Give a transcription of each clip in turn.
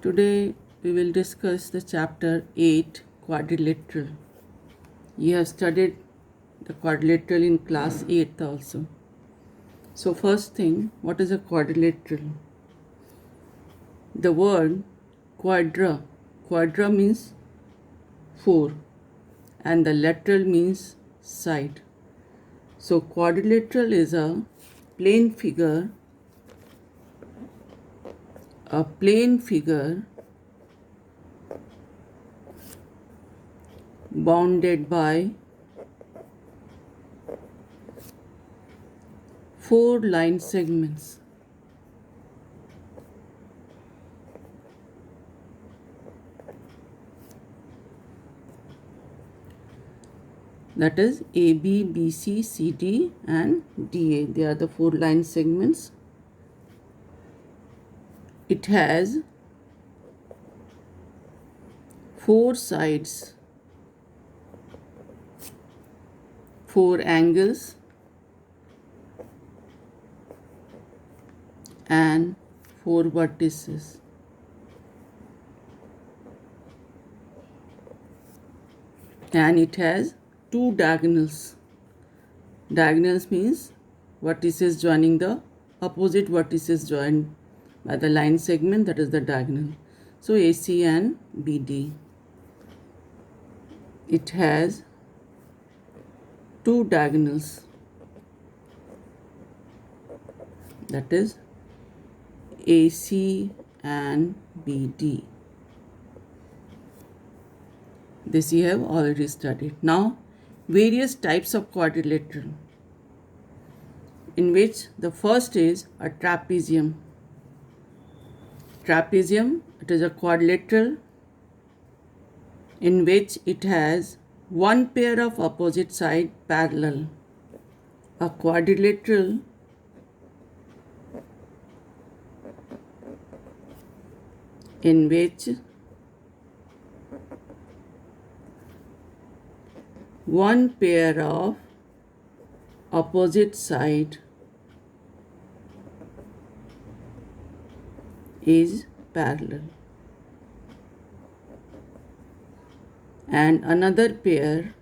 Today we will discuss the chapter 8 quadrilateral. You have studied the quadrilateral in class 8 also. So first thing, what is a quadrilateral? The word quadra means 4 and the lateral means side. So quadrilateral is a plane figure bounded by 4 line segments. That is AB, BC, CD and DA. They are the 4 line segments. It has 4 sides, 4 angles and 4 vertices. And it has 2 diagonals. Diagonals means vertices joining the opposite vertices joined by the line segment, that is the diagonal. So AC and BD. It has 2 diagonals, that is AC and BD. This you have already studied. Now, various types of quadrilateral, in which the first is a trapezium. Trapezium, it is a quadrilateral in which it has one pair of opposite side parallel. A quadrilateral in which one pair of opposite side is parallel and another pair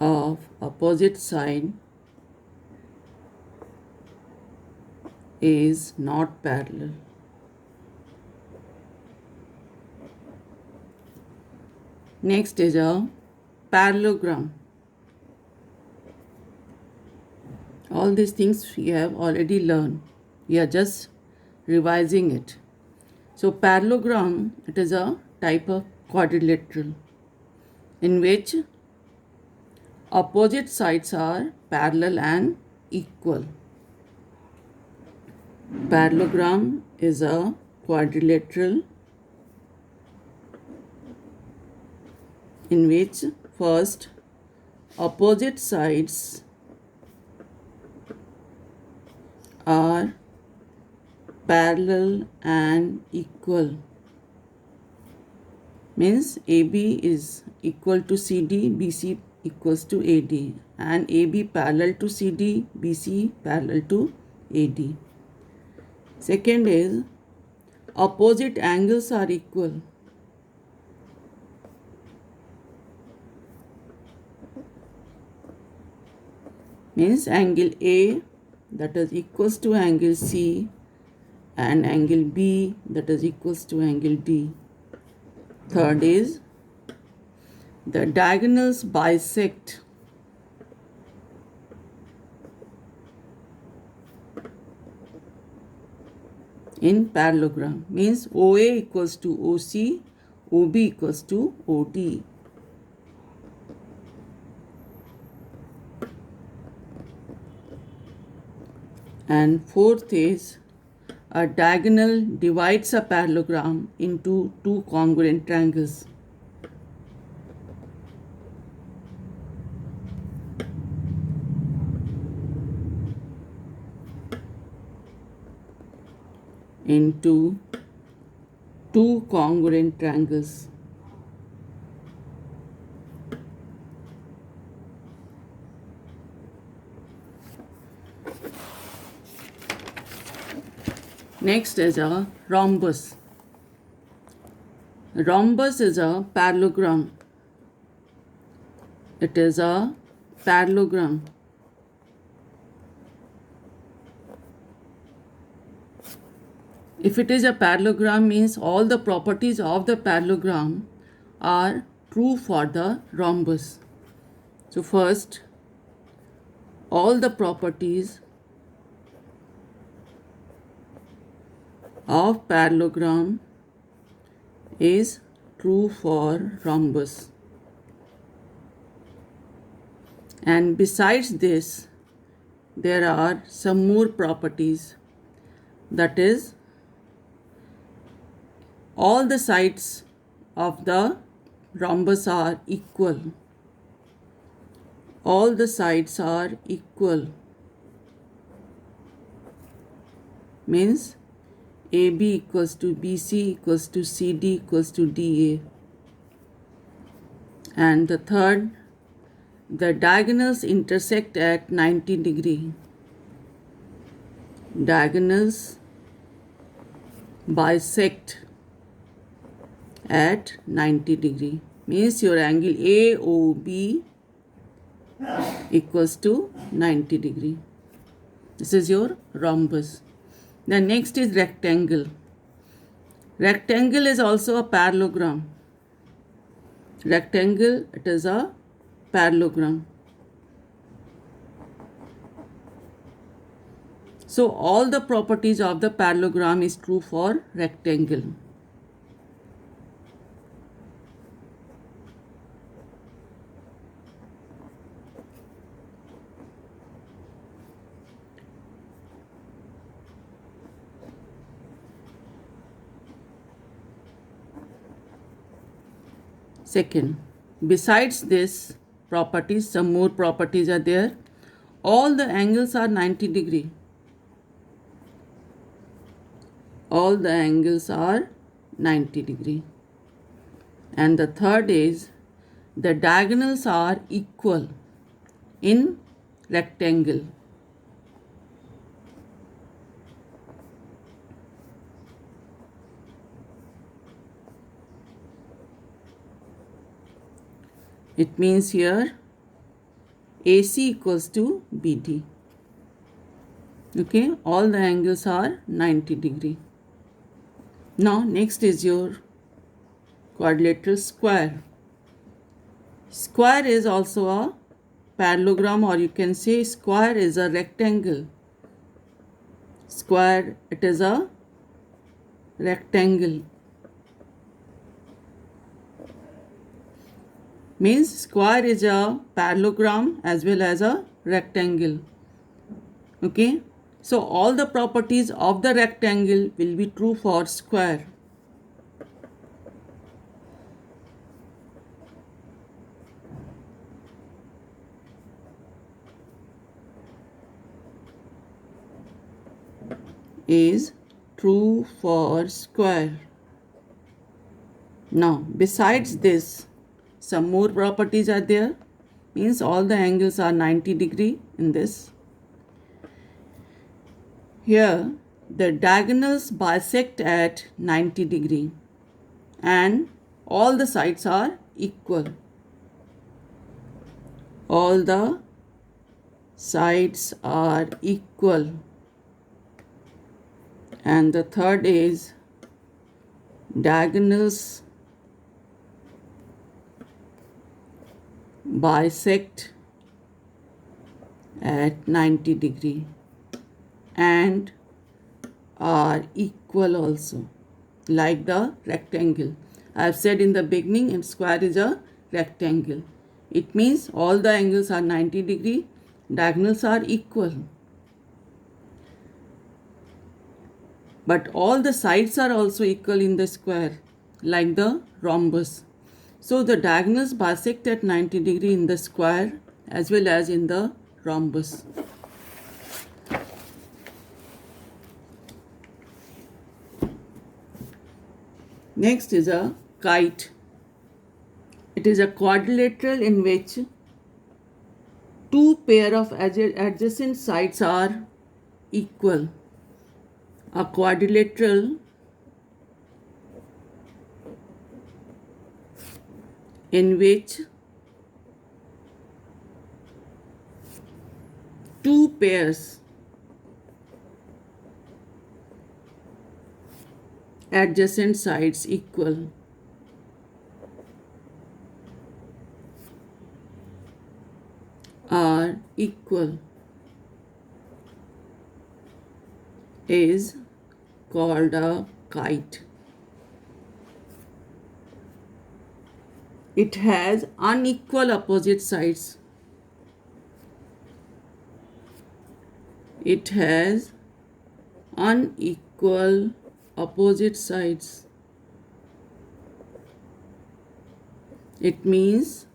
of opposite side is not parallel. Next is a parallelogram. All these things we have already learned. We are just revising it. So parallelogram, it is a type of quadrilateral in which opposite sides are parallel and equal. Parallelogram is a quadrilateral in which first opposite sides are parallel and equal. Means AB is equal to CD, BC equals to AD, and AB parallel to CD, BC parallel to AD. Second is opposite angles are equal. Means angle A, that is equals to angle C, and angle B, that is equals to angle D. Third is the diagonals bisect. In parallelogram means OA equals to OC, OB equals to OD. And fourth is a diagonal divides a parallelogram into 2 congruent triangles. Into 2 congruent triangles. Next is a rhombus. Rhombus is a parallelogram. It is a parallelogram. If it is a parallelogram, means all the properties of the parallelogram are true for the rhombus. So first, all the properties of parallelogram is true for rhombus. And besides this, there are some more properties. That is, all the sides of the rhombus are equal. All the sides are equal. Means AB equals to BC equals to CD equals to DA. And the third, the diagonals intersect at 90 degree. Diagonals bisect at 90 degree. Means your angle AOB equals to 90 degree. This is your rhombus. The next is rectangle. Rectangle is also a parallelogram. Rectangle, it is a parallelogram. So all the properties of the parallelogram is true for rectangle. Second, besides this properties, some more properties are there. All the angles are 90 degree. All the angles are 90 degree. And the third is, the diagonals are equal in rectangle. It means here AC equals to BD. Okay, all the angles are 90 degree. Now next is your quadrilateral square. Square is also a parallelogram, or you can say square is a rectangle. Square, it is a rectangle. Means square is a parallelogram as well as a rectangle. Okay, so all the properties of the rectangle will be true for square. Is true for square. Now besides this, some more properties are there. Means all the angles are 90 degree in this. Here the diagonals bisect at 90 degree and all the sides are equal. All the sides are equal. And the third is, diagonals bisect at 90 degree and are equal also, like the rectangle. I have said in the beginning, and square is a rectangle. It means all the angles are 90 degree, diagonals are equal. But all the sides are also equal in the square, like the rhombus. So the diagonals bisect at 90 degree in the square as well as in the rhombus. Next is a kite. It is a quadrilateral in which two pair of adjacent sides are equal. A quadrilateral in which two pairs adjacent sides are equal is called a kite. It has unequal opposite sides. It has unequal opposite sides. It means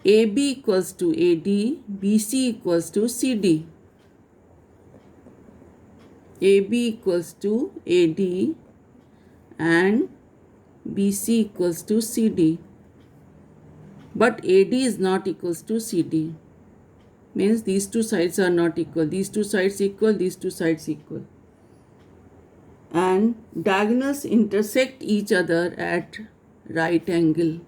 AB equals to AD, BC equals to CD. AB equals to AD and BC equals to CD. But AD is not equals to CD. Means these two sides are not equal. These two sides equal, these two sides equal. And diagonals intersect each other at right angle.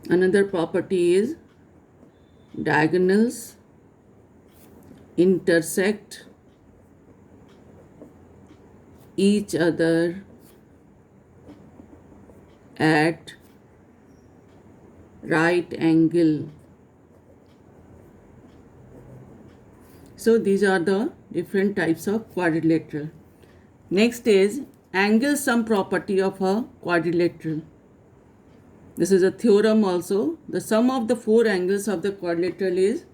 Another property is diagonals intersect each other at right angle. So these are the different types of quadrilateral. Next is angle sum property of a quadrilateral. This is a theorem also. The sum of the four angles of the quadrilateral is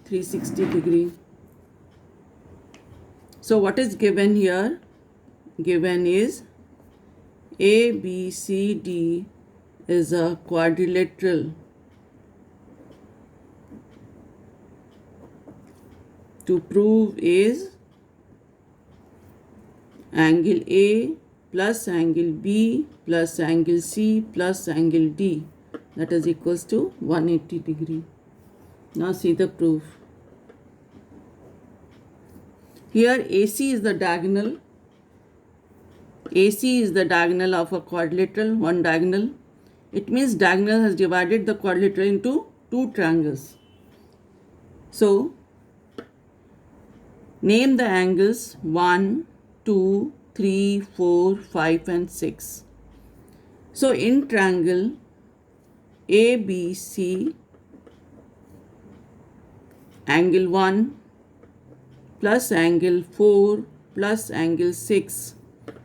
360 degree. So what is given here? Given is ABCD is a quadrilateral. To prove is angle A plus angle B plus angle C plus angle D, that is equals to 180 degree. Now see the proof. Here AC is the diagonal. AC is the diagonal of a quadrilateral, one diagonal. It means diagonal has divided the quadrilateral into two triangles. So name the angles 1, 2, 3, 4, 5 and 6. So in triangle ABC, angle 1 plus angle 4 plus angle 6,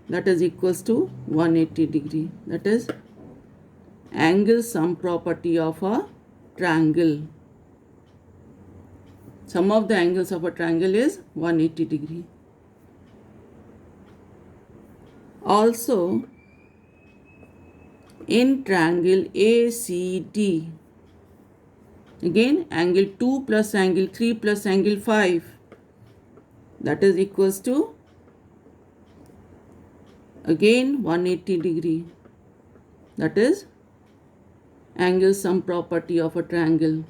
that is equals to 180 degree. That is angle sum property of a triangle. Sum of the angles of a triangle is 180 degree. Also, in triangle ACD, again angle 2 plus angle 3 plus angle 5, that is equals to again 180 degree. That is angle sum property of a triangle.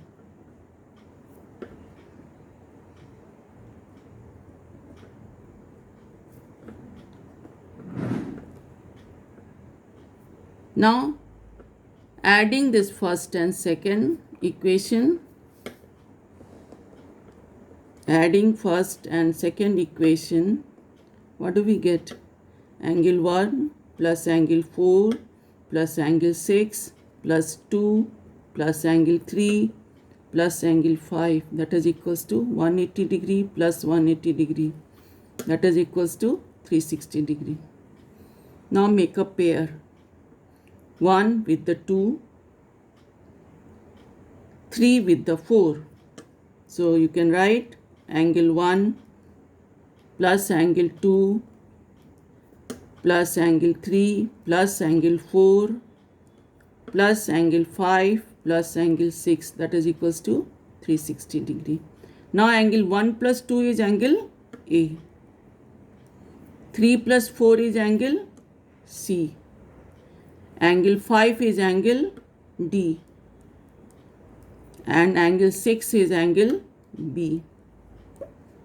Now adding this first and second equation, adding first and second equation, what do we get? Angle 1 plus angle 4 plus angle 6 plus 2 plus angle 3 plus angle 5, that is equals to 180 degree plus 180 degree, that is equals to 360 degree. Now make a pair, 1 with the 2, 3 with the 4. So you can write angle 1 plus angle 2 plus angle 3 plus angle 4 plus angle 5 plus angle 6, that is equals to 360 degree. Now angle 1 plus 2 is angle A. 3 plus 4 is angle C. Angle 5 is angle D. And angle 6 is angle B,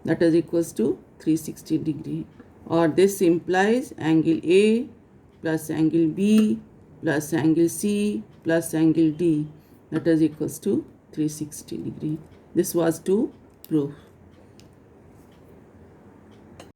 that is equals to 360 degree. Or this implies angle A plus angle B plus angle C plus angle D, that is equals to 360 degree. This was to prove.